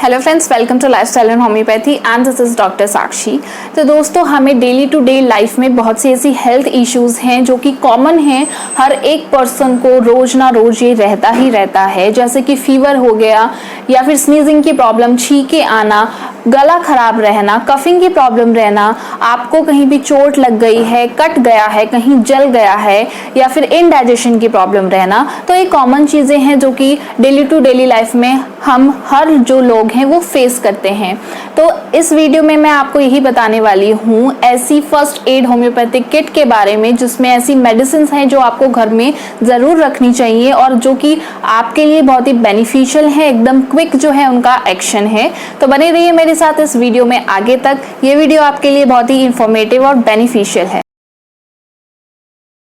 Hello friends, welcome to lifestyle and homeopathy and this is doctor Sakshi. तो दोस्तों, हमें daily to day life में बहुत सी ऐसी हेल्थ इश्यूज हैं जो कि कॉमन हैं, हर एक पर्सन को रोज ना रोज ये रहता ही रहता है। जैसे कि फीवर हो गया, या फिर स्नीजिंग की प्रॉब्लम, छींके आना, गला खराब रहना, कफिंग की प्रॉब्लम रहना, आपको कहीं भी चोट लग गई है, कट गया है, कहीं जल गया है, या फिर इनडाइजेशन की प्रॉब्लम रहना। तो ये कॉमन चीजें हैं जो कि डेली टू डेली लाइफ में हम हर जो लोग हैं वो फेस करते हैं। तो इस वीडियो में मैं आपको यही बताने वाली हूँ ऐसी फर्स्ट एड होम्योपैथिक किट के बारे में जिसमें ऐसी मेडिसिन हैं जो आपको घर में ज़रूर रखनी चाहिए और जो कि आपके लिए बहुत ही बेनिफिशियल है, एकदम क्विक जो है उनका एक्शन है। तो बने रहिए मेरे साथ इस वीडियो में आगे तक। ये वीडियो आपके लिए बहुत ही इंफॉर्मेटिव और बेनिफिशियल है।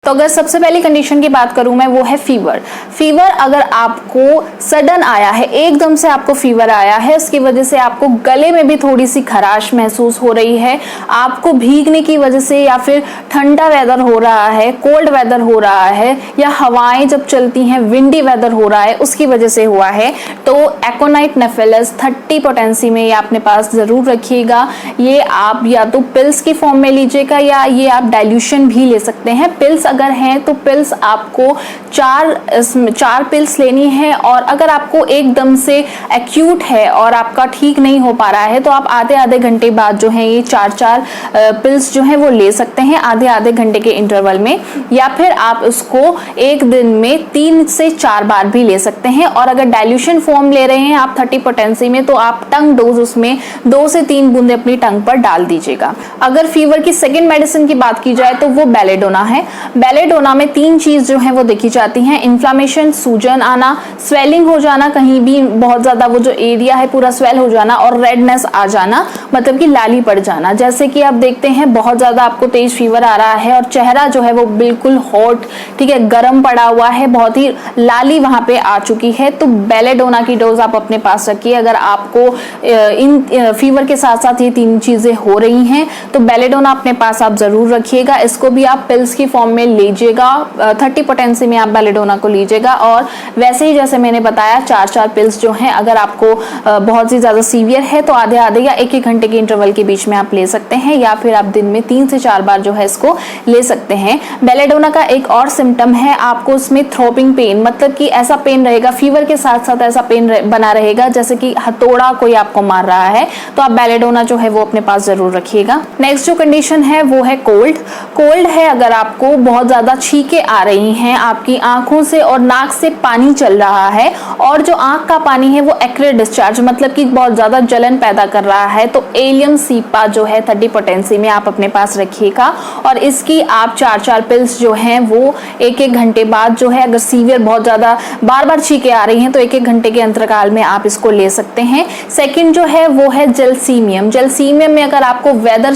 तो अगर सबसे पहली कंडीशन की बात करूं मैं, वो है फीवर। फीवर अगर आपको सडन आया है, एकदम से आपको फीवर आया है, उसकी वजह से आपको गले में भी थोड़ी सी खराश महसूस हो रही है, आपको भीगने की वजह से, या फिर ठंडा वेदर हो रहा है, कोल्ड वेदर हो रहा है, या हवाएं जब चलती हैं विंडी वेदर हो रहा है, उसकी वजह से हुआ है, तो एकोनाइट नेफेलस 30 पोटेंसी में ये अपने पास जरूर रखिएगा। ये आप या तो पिल्स की फॉर्म में लीजिएगा या ये आप डाइल्यूशन भी ले सकते हैं। पिल्स अगर हैं तो पिल्स आपको चार पिल्स लेनी है, और अगर आपको एकदम से एक्यूट है और आपका ठीक नहीं हो पा रहा है तो आप आधे आधे घंटे बाद जो है ये चार पिल्स जो है वो ले सकते हैं आधे आधे घंटे के इंटरवल में, या फिर आप उसको एक दिन में 3 से 4 बार भी ले सकते हैं। और अगर डाइल्यूशन फॉर्म ले रहे हैं आप 30 पोटेंसी में, तो आप टंग डोज उसमें 2 से 3 बूंदे अपनी टंग पर डाल दीजिएगा। अगर फीवर की सेकेंड मेडिसिन की बात की जाए तो वो बेलेडोना है। बेलेडोना में 3 चीज जो है वो देखी जाती हैं: इन्फ्लामेशन, सूजन आना, स्वेलिंग हो जाना, कहीं भी बहुत ज्यादा वो जो एरिया है पूरा स्वेल हो जाना, और रेडनेस आ जाना, मतलब कि लाली पड़ जाना। जैसे कि आप देखते हैं बहुत ज्यादा आपको तेज फीवर आ रहा है और चेहरा जो है वो बिल्कुल हॉट, ठीक है, गर्म पड़ा हुआ है, बहुत ही लाली वहां पे आ चुकी है, तो बेलेडोना की डोज आप अपने पास रखिए। अगर आपको इन फीवर के साथ साथ ये 3 चीजें हो रही हैं तो बेलेडोना अपने पास आप जरूर रखिएगा। इसको भी आप पिल्स की फॉर्म में लीजिएगा, 30 पोटेंसी में आप बेलेडोना को लीजिएगा। और वैसे ही जैसे मैंने बताया 4 पिल्स जो हैं, अगर आपको बहुत ही ज्यादा सीवियर है तो आधे आधे या 1 घंटे के इंटरवल के बीच में आप ले सकते हैं, या फिर आप दिन में 3 से 4 बार जो है इसको ले सकते हैं। बेलेडोना का एक और सिम्टम है, आपको उसमें थ्रोपिंग पेन, मतलब कि ऐसा पेन रहेगा, फीवर के साथ साथ ऐसा पेन बना रहेगा जैसे कि हथौड़ा कोई आपको मार रहा है, तो आप बेलेडोना जो है वो अपने पास जरूर रखिएगा। नेक्स्ट जो कंडीशन है वो है कोल्ड। कोल्ड है अगर आपको बहुत ज्यादा छींके आ रही हैं, आपकी आंखों से और नाक से पानी चल रहा है, और जो आंख का पानी है वो एक्रे डिस्चार्ज, मतलब कि बहुत ज्यादा जलन पैदा कर रहा है, तो एलियम सीपा जो है 30 पोटेंसी में आप अपने पास रखिएगा। और इसकी आप 4 पिल्स जो हैं वो 1 घंटे बाद जो है, अगर सीवियर बहुत ज्यादा बार बार छींके आ रही हैं तो 1 घंटे के अंतराल में आप इसको ले सकते हैं। सेकेंड जो है वो है जेलसीमियम। जेलसीमियम में अगर आपको वेदर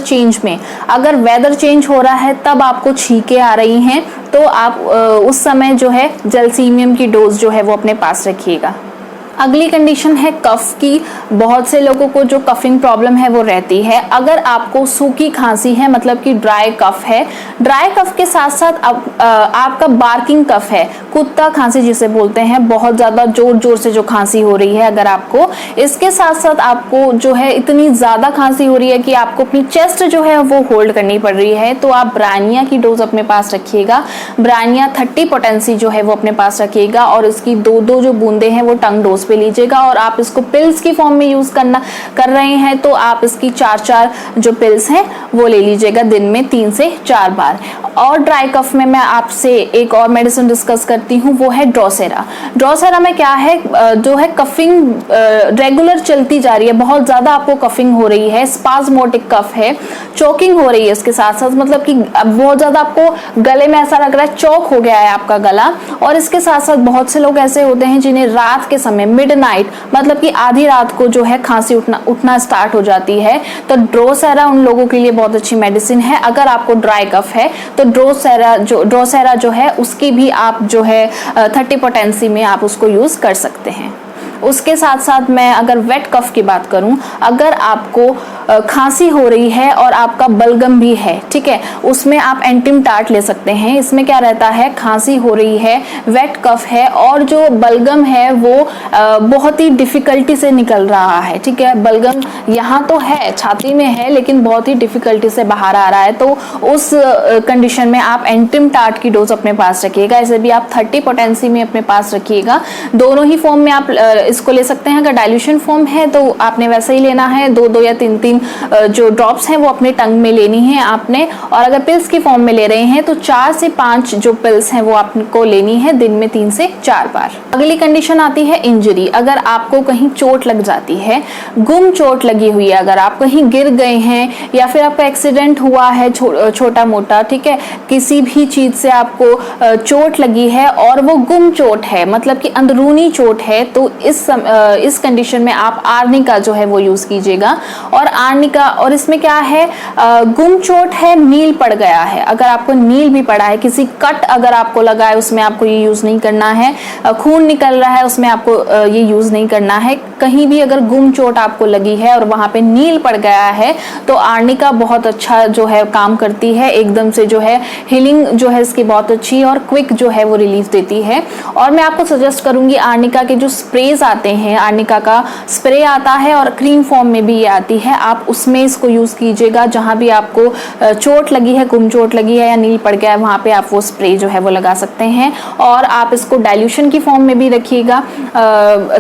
चेंज हो रहा है तब आपको छींके आ रही हैं तो आप उस समय जो है जेलसीमियम की डोज जो है वो अपने पास रखिएगा। अगली कंडीशन है कफ की। बहुत से लोगों को जो कफिंग प्रॉब्लम है वो रहती है। अगर आपको सूखी खांसी है, मतलब कि ड्राई कफ है, ड्राई कफ के साथ साथ आपका बार्किंग कफ है, कुत्ता खांसी जिसे बोलते हैं, बहुत ज्यादा जोर जोर से जो खांसी हो रही है, अगर आपको इसके साथ साथ आपको जो है इतनी ज्यादा खांसी हो रही है कि आपको अपनी चेस्ट जो है वो होल्ड करनी पड़ रही है, तो आप ब्रानिया की डोज अपने पास रखिएगा। ब्रानिया 30 पोटेंसी जो है वो अपने पास रखिएगा, और इसकी 2 जो बूंदे हैं वो टंग डोज पे लीजिएगा। और आप इसको पिल्स की फॉर्म में यूज कर रहे हैं तो आप इसकी 4 जो पिल्स हैं वो ले लीजिएगा दिन में 3 से 4 बार। और ड्राई कफ में मैं आपसे एक और मेडिसिन डिस्कस करती हूँ, वो है ड्रोसेरा। ड्रोसेरा में क्या है, जो है कफिंग रेगुलर चलती जा रही है, बहुत ज्यादा आपको कफिंग हो रही है, स्पाज्मोटिक कफ है, चोकिंग हो रही है इसके साथ साथ, मतलब कि बहुत ज्यादा आपको गले में ऐसा लग रहा है चौक हो गया है आपका गला। और इसके साथ साथ बहुत से लोग ऐसे होते हैं जिन्हें रात के समय मिडनाइट, मतलब कि आधी रात को जो है खांसी उठना स्टार्ट हो जाती है, तो ड्रोसेरा उन लोगों के लिए बहुत अच्छी मेडिसिन है। अगर आपको ड्राई कफ है तो ड्रोसेरा जो है उसकी भी आप जो है 30 पोटेंसी में आप उसको यूज कर सकते हैं। उसके साथ साथ मैं अगर वेट कफ की बात करूं, अगर आपको खांसी हो रही है और आपका बलगम भी है, ठीक है, उसमें आप एंटिम टार्ट ले सकते हैं। इसमें क्या रहता है, खांसी हो रही है, वेट कफ है और जो बलगम है वो बहुत ही डिफिकल्टी से निकल रहा है, ठीक है, बलगम यहाँ तो है, छाती में है, लेकिन बहुत ही डिफिकल्टी से बाहर आ रहा है। तो उस कंडीशन में आप एंटिम टार्ट की डोज अपने पास रखिएगा। इसे भी आप 30 पोटेंसी में अपने पास रखिएगा। दोनों ही फॉर्म में आप इसको ले सकते हैं। अगर डाइल्यूशन फॉर्म है तो आपने वैसे ही लेना है, 2-2 या 3-3 जो ड्रॉप्स हैं वो अपने टंग में लेनी है आपने। और अगर पिल्स की फॉर्म में ले रहे हैं तो 4 से 5 जो पिल्स हैं वो आपको लेनी है दिन में 3 से 4 बार। अगली कंडीशन आती है इंजरी। अगर आपको कहीं चोट लग जाती है, गुम चोट लगी हुई है, अगर आप कहीं गिर गए हैं या फिर आपका एक्सीडेंट हुआ है छोटा मोटा, ठीक है, किसी भी चीज से आपको चोट लगी है और वो गुम चोट है, मतलब कि अंदरूनी चोट है, तो इस कंडीशन में आप आर्निका जो है वो यूज कीजिएगा। और आर्निका, और इसमें क्या है, गुम चोट है, नील पड़ गया है, अगर आपको नील भी पड़ा है, किसी कट अगर आपको लगा है उसमें आपको ये यूज नहीं करना है, खून निकल रहा है उसमें आपको ये यूज नहीं करना है। कहीं भी अगर गुम चोट आपको लगी है और वहां पे नील पड़ गया है तो आर्निका बहुत अच्छा जो है काम करती है, एकदम से जो है हीलिंग जो है इसकी बहुत अच्छी और क्विक जो है वो रिलीफ देती है। और मैं आपको सजेस्ट करूंगी आर्निका के जो स्प्रेज आते हैं, आर्निका का स्प्रे आता है और क्रीम फॉर्म में भी ये आती है, आप उसमें इसको यूज कीजिएगा। जहां भी आपको चोट लगी है, गुम चोट लगी है या नील पड़ गया है, वहां पे आप वो स्प्रे जो है वो लगा सकते हैं। और आप इसको डाइल्यूशन की फॉर्म में भी रखिएगा,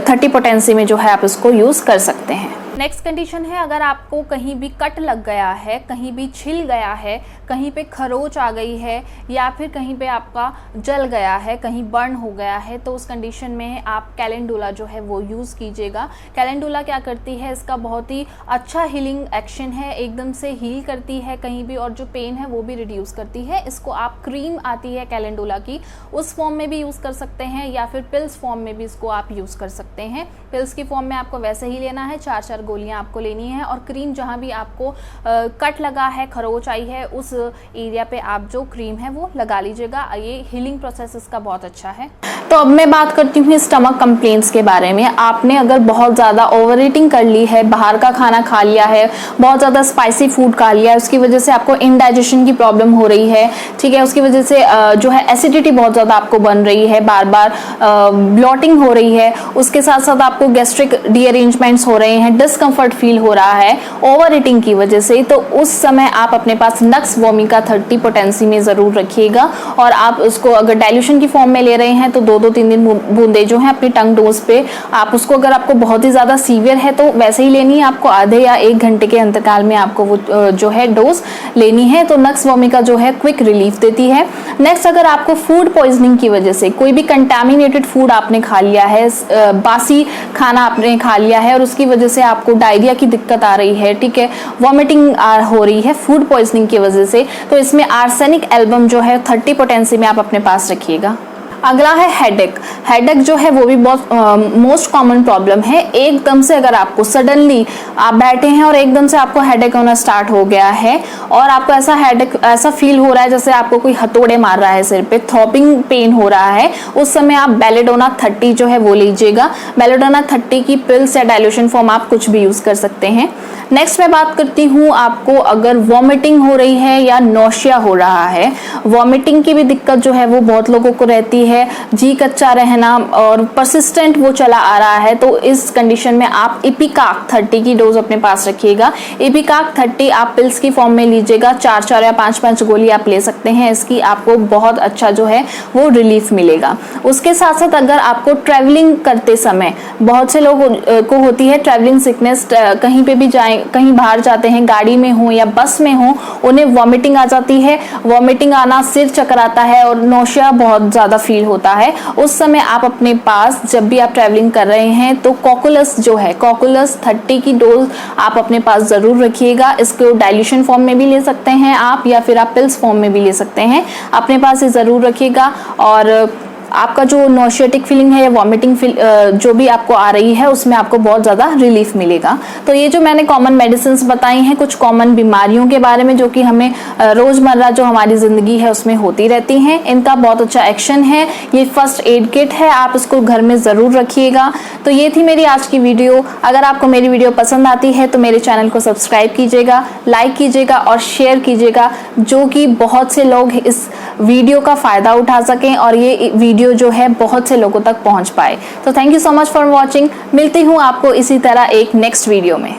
30 पोटेंसी में जो है आप इसको यूज कर सकते हैं। नेक्स्ट कंडीशन है, अगर आपको कहीं भी कट लग गया है, कहीं भी छिल गया है, कहीं पे खरोच आ गई है या फिर कहीं पे आपका जल गया है, कहीं बर्न हो गया है, तो उस कंडीशन में आप कैलेंडुला जो है वो यूज़ कीजिएगा। कैलेंडुला क्या करती है, इसका बहुत ही अच्छा हीलिंग एक्शन है, एकदम से हील करती है कहीं भी, और जो पेन है वो भी रिड्यूस करती है। इसको आप क्रीम आती है कैलेंडुला की, उस फॉर्म में भी यूज़ कर सकते हैं या फिर पिल्स फॉर्म में भी इसको आप यूज़ कर सकते हैं। पिल्स की फॉर्म में आपको वैसे ही लेना है, 4-4 गोलियां आपको लेनी है। और क्रीम जहां भी आपको कट लगा है, खरोच आई है, उस एरिया पे आप जो क्रीम है वो लगा लीजिएगा। ये हीलिंग प्रोसेस इसका बहुत अच्छा है। तो अब मैं बात करती हूँ स्टमक कंप्लेंट्स के बारे में। आपने अगर बहुत ज़्यादा ओवर ईटिंग कर ली है, बाहर का खाना खा लिया है, बहुत ज़्यादा स्पाइसी फूड खा लिया है, उसकी वजह से आपको इंडाइजेशन की प्रॉब्लम हो रही है, ठीक है, उसकी वजह से जो है एसिडिटी बहुत ज़्यादा आपको बन रही है, बार बार ब्लॉटिंग हो रही है, उसके साथ साथ आपको गैस्ट्रिक रीअरेंजमेंट्स हो रहे हैं, डिस्कम्फर्ट फील हो रहा है ओवर ईटिंग की वजह से, तो उस समय आप अपने पास नक्स वोमिका 30 पोटेंसी में ज़रूर रखिएगा। और आप उसको अगर डाइल्यूशन की फॉर्म में ले रहे हैं तो 2-3 बूंदे जो है अपनी टंग डोज पे आप उसको, अगर आपको बहुत ही ज़्यादा सीवियर है तो वैसे ही लेनी है, आपको आधे या 1 घंटे के अंतराल में आपको वो जो है डोज लेनी है। तो नक्स वोमिका जो है क्विक रिलीफ देती है। नेक्स्ट, अगर आपको फूड पॉइजनिंग की वजह से कोई भी कंटामिनेटेड फूड आपने खा लिया है, बासी खाना आपने खा लिया है और उसकी वजह से आपको डायरिया की दिक्कत आ रही है, ठीक है, वॉमिटिंग हो रही है फूड पॉइजनिंग की वजह से, तो इसमें आर्सेनिक एल्बम जो है 30 पोटेंसी में आप अपने पास रखिएगा। अगला है हेडेक। हेडेक जो है वो भी बहुत मोस्ट कॉमन प्रॉब्लम है। एकदम से अगर आपको सडनली आप बैठे हैं और एकदम से आपको हेडेक होना स्टार्ट हो गया है और आपको ऐसा हेडेक ऐसा फील हो रहा है जैसे आपको कोई हथौड़े मार रहा है सिर पे, थ्रॉपिंग पेन हो रहा है, उस समय आप बेलेडोना 30 जो है वो लीजिएगा। बेलेडोना 30 की पिल्स या डाइल्यूशन फॉर्म आप कुछ भी यूज कर सकते हैं। नेक्स्ट मैं बात करती हूँ, आपको अगर वॉमिटिंग हो रही है या नौशिया हो रहा है, वॉमिटिंग की भी दिक्कत जो है वो बहुत लोगों को रहती है, जी कच्चा रहना और परसिस्टेंट वो चला आ रहा है, तो इस कंडीशन में आप इपिकाक 30 की डोज अपने पास रखिएगा। इपिकाक 30 आप पिल्स की फॉर्म में लीजिएगा, 4-4 या 5-5 गोली आप ले सकते हैं, इसकी आपको बहुत अच्छा जो है वो रिलीफ मिलेगा। उसके साथ साथ अगर आपको ट्रैवलिंग करते समय, बहुत से लोगों को होती है ट्रैवलिंग सिकनेस, कहीं पे भी जाए, कहीं बाहर जाते हैं, गाड़ी में हो या बस में हो, उन्हें वॉमिटिंग आ जाती है, वॉमिटिंग आना, सिर चकराता है और नौशिया बहुत ज्यादा फील होता है, उस समय आप अपने पास जब भी आप ट्रैवलिंग कर रहे हैं तो कॉकुलस जो है, कॉकुलस 30 की डोज आप अपने पास जरूर रखिएगा। इसको डाइल्यूशन फॉर्म में भी ले सकते हैं आप या फिर आप पिल्स फॉर्म में भी ले सकते हैं, अपने पास ये जरूर रखिएगा। और आपका जो नॉशियाटिक फीलिंग है या वॉमिटिंग जो भी आपको आ रही है उसमें आपको बहुत ज़्यादा रिलीफ मिलेगा। तो ये जो मैंने कॉमन मेडिसिन बताई हैं कुछ कॉमन बीमारियों के बारे में जो कि हमें रोज़मर्रा जो हमारी ज़िंदगी है उसमें होती रहती हैं, इनका बहुत अच्छा एक्शन है। ये फर्स्ट एड किट है, आप इसको घर में ज़रूर रखिएगा। तो ये थी मेरी आज की वीडियो। अगर आपको मेरी वीडियो पसंद आती है तो मेरे चैनल को सब्सक्राइब कीजिएगा, लाइक कीजिएगा और शेयर कीजिएगा, जो कि बहुत से लोग इस वीडियो का फ़ायदा उठा सकें और ये वीडियो जो है बहुत से लोगों तक पहुंच पाए। तो thank you so much for watching. मिलती हूँ आपको इसी तरह एक नेक्स्ट वीडियो में।